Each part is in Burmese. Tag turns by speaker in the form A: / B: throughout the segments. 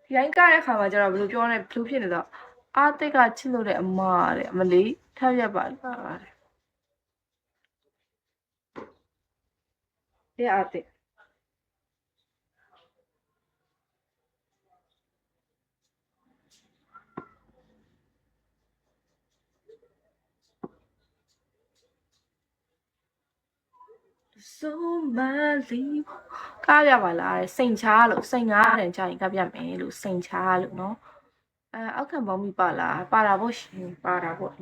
A: ဒီတိုင်းကတဲ့ခါမှာကျတော့ဘယ်လိုပြောလဲဘယ်လိုဖြစ်နေတော့အာတိတ်ကချစ်လို့တဲ့အမတဲ့အမလေးထပ်ရက်ပါလားတဲ့အာတိတ်ဆိုမလီကားရပါလားစိန်ချားလို့စိန်ငါးတယ်ကြာရင်ကပြမယ်လို့စိန်ချားလို့နော်အောက်ခံပေါင်းမိပါလားပါတာပေါ့ရှင်ပါတာပေါ့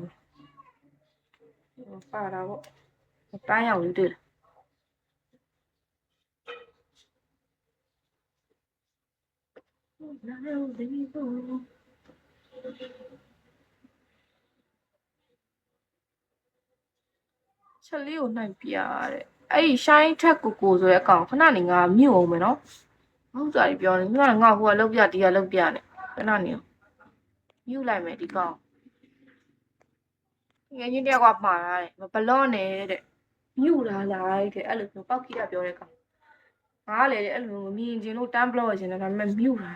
A: ပါတာပေါ့တန်းရောက်လေးတွေ့လားချက်လေးကိုနှိုက်ပြတဲ့အဲ့ဒီရှိုင်းထက်ကိုဆိုတဲ့အကောင်ခဏနေငါမြုပ်အောင်မယ်နော်ဟုတ်ကြပြီပြောနေငါဟိုကလောက်ပြဒီကလောက်ပြနေခဏနေမြုပ်လိုက်မယ်ဒီကောင်ငယ်ချင်းတယောက်ကမှားတာတဲ့ဘလော့နေတဲ့မြုပ်လာလိုက်တဲ့အဲ့လိုမျိုးပောက်ခိတာပြောတဲ့ကောင်ငါကလည်းအဲ့လိုမြင်ချင်းလို့တန်းဘလော့ချင်တယ်ဒါပေမဲ့မြုပ်လာ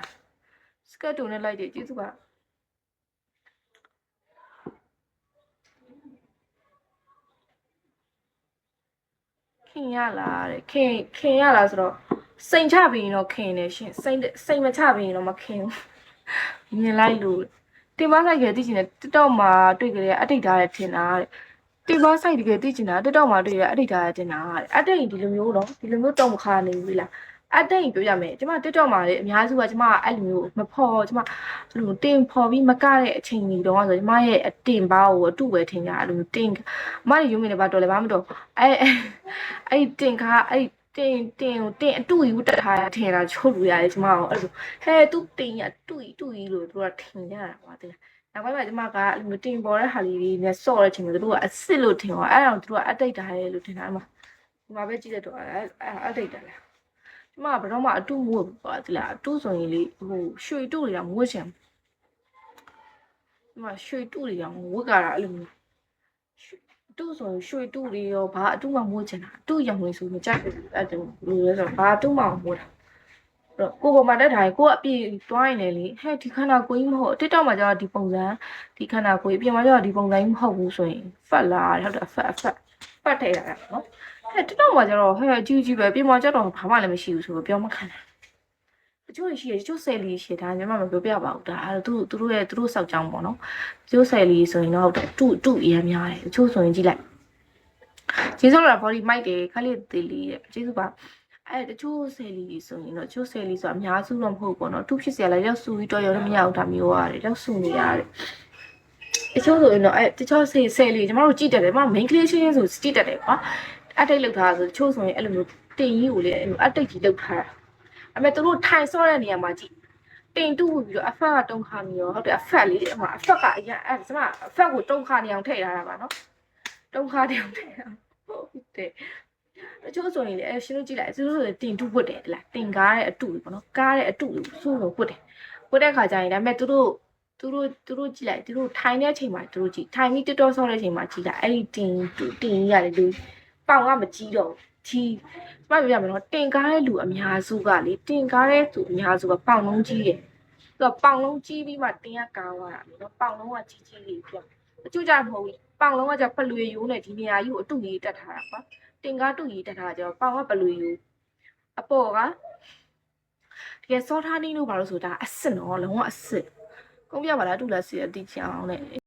A: စကတ်တုံနဲ့လိုက်တယ်ကျေးဇူးပါခင်ရလားတဲ့ခင်ရလားဆိုတော့စိန်ချပြီးရင်တော့ခင်တယ်ရှင်စိန်မချပြီးရင်တော့မခင်ဘူးမြင်လိုက်လို့တင်မဆိုင်ကသိချင်တယ်တက်တော့မှာတွေ့ကြတဲ့အတိတ်သားရဲ့ထင်တာတဲ့တင်မဆိုင်တကယ်သိချင်တာတက်တော့မှာတွေ့ရတဲ့အတိတ်သားရဲ့ထင်တာတဲ့အတိတ်ဒီလိုမျိုးတော့ဒီလိုမျိုးတော့မခါနေဘူးလားအတိတ်ပြောရမယ်ကျမတက်တော့မှာလေအများစုကကျမအဲ့လိုမျိုးမဖော်ကျမအဲ့လိုတင်ဖော်ပြီးမကတဲ့အချိန်ကြီးတော့ဆိုကျမရဲ့အတင်ပါကိုအတုပဲထင်ကြအဲ့လိုတင်အမတွေရုံးနေတယ်ဘာတော်လဲဘာမတော်အဲ့တင်ခါအဲ့တင်အတူယူတက်ထားရထင်တာချုပ်လို့ရတယ်ကျမအောင်အဲ့လိုဟဲသူတင်ရတူလို့သူကထင်ကြတာကွာတဲ့နောက်ပိုင်းမှာကျမကအဲ့လိုတင်ပေါ်တဲ့ဟာလေးတွေနဲ့စော့တဲ့ချိန်မှာသူတို့ကအစ်စ်လို့ထင်သွားအဲ့ဒါသူတို့ကအတိတ်တာရဲ့လို့ထင်တာအမဒီမှာပဲကြည့်တဲ့တော့အတိတ်တာလားကျမကဘယ်တော့မှအတူမို့ပါသလားအတူဆိုရင်လေဟိုရွှေတူတွေကမဝတ်ချင်ကျမရွှေတူတွေကမဝတ်ကြတာအဲ့လိုမျိုးတူဆိုရင်ရွှေတူတွေရောဘာအတူမှမဝတ်ချင်တာအတူရောင်နေဆိုမကြိုက်ဘူးအဲ့လိုလိုလဲဆိုတော့ဘာအတူမှမဝတ်တာတော့ကိုပေါ်မှာတက်ထားရင်ကိုကအပြည့်တွားရင်လေဟဲ့ဒီခန္ဓာကိုယ်ကြီးမဟုတ်တစ်တော့မှကျတော့ဒီပုံစံဒီခန္ဓာကိုယ်အပြင်မှာကျတော့ဒီပုံစံကြီးမဟုတ်ဘူးဆိုရင်ဖက်လာဟုတ်တယ်ဖက်ပတ်ထိတ်လာတာနော်ဟဲ့တစ်တော့မှကျတော့ဟဲ့အကြီးကြီးပဲပြင်မှာကျတော့ဘာမှလည်းမရှိဘူးဆိုတော့ပြောမခံနိုင်တချို့ရှိရတချို့ဆယ်လီရှိဒါညီမမပြောပြပါဘူးဒါအဲ့သူတို့စောက်ကြောင်းပေါ့နော်တချို့ဆယ်လီဆိုရင်တော့တူအရင်များတယ်တချို့ဆိုရင်ကြည့်လိုက်ကျေးဇူးတော် body mic တွေခက်လေးသေးလေးတဲ့ကျေးဇူးပါအဲ့တချို့ဆယ်လီဆိုရင်တော့တချို့ဆယ်လီဆိုတာအများစုတော့မဟုတ်ပေါ့နော်သူဖြစ်เสียလိုက်ရောက်စုပြီးတော့ရောမရအောင်ဒါမျိုးရတယ်ရောက်စုနေရတယ်တချို့ဆိုရင်တော့အဲ့တချို့ဆယ်လီကျမတို့ကြည့်တယ်ကျမ main ကလေးချင်းဆိုကြည့်တတ်တယ်ကွာအတိတ်လောက်ထားဆိုတချို့ဆိုရင်အဲ့လိုမျိုးတင်ကြီးကိုလေအဲ့လိုအတိတ်ကြီးလောက်ထားတာအမေတို့ထိုင်ဆော့တဲ့နေရာမှာကြည့်တင်တူပြီးတော့အဖက်ကတုံခါနေရောဟုတ်တယ်အဖက်လေးအမအဖက်ကအရင်အဲ့ကျမအဖက်ကိုတုံခါနေအောင်ထည့်ထားတာပါနော်တုံခါနေအောင်ထည့်ဟုတ်တယ်တချို့ဆိုရင်လေအဲ့ရှင်းလို့ကြည့်လိုက်သူတို့ဆိုတင်တူပွတ်တယ်လားတင်ကားတဲ့အတူပေါ့နော်ကားတဲ့အတူလို့ဆိုးလို့ပွတ်တယ်ပွတ်တဲ့ခါကျရင်ဒါပေမဲ့သူတို့ကြည့်လိုက်သူတို့ထိုင်တဲ့အချိန်မှာသူတို့ကြည့်ထိုင်ပြီးတော်ဆော့တဲ့အချိန်မှာကြည့်လိုက်အဲ့ဒီတင်ရတယ်လူပေါင်ကမကြီးတော့ကြီးကျမပြောရမယ်နော်တင်ကားတဲ့လူအများစုကလေတင်ကားတဲ့သူအများစုကပေါင်လုံးကြီးတယ်သူကပေါင်လုံးကြီးပြီးမှတင်ကကားသွားတာနော်ပေါင်လုံးကကြီးလေးပြောအကျိုးကြမဟုတ်ဘူးပေါင်လုံးကကြပလွေရိုးနဲ့ဒီနေရာကြီးကိုအတူကြီးတက်ထားတာကွာတင်ကားတူကြီးတက်ထားကြတော့ပေါင်ကပလွေရိုးအပေါ်ကတကယ်စောထားနေလို့ဘာလို့ဆိုတာအစ်စ်နော်လုံးဝအစ်စ်ကုန်ပြပါလားတူလားစီအတိချအောင်နဲ့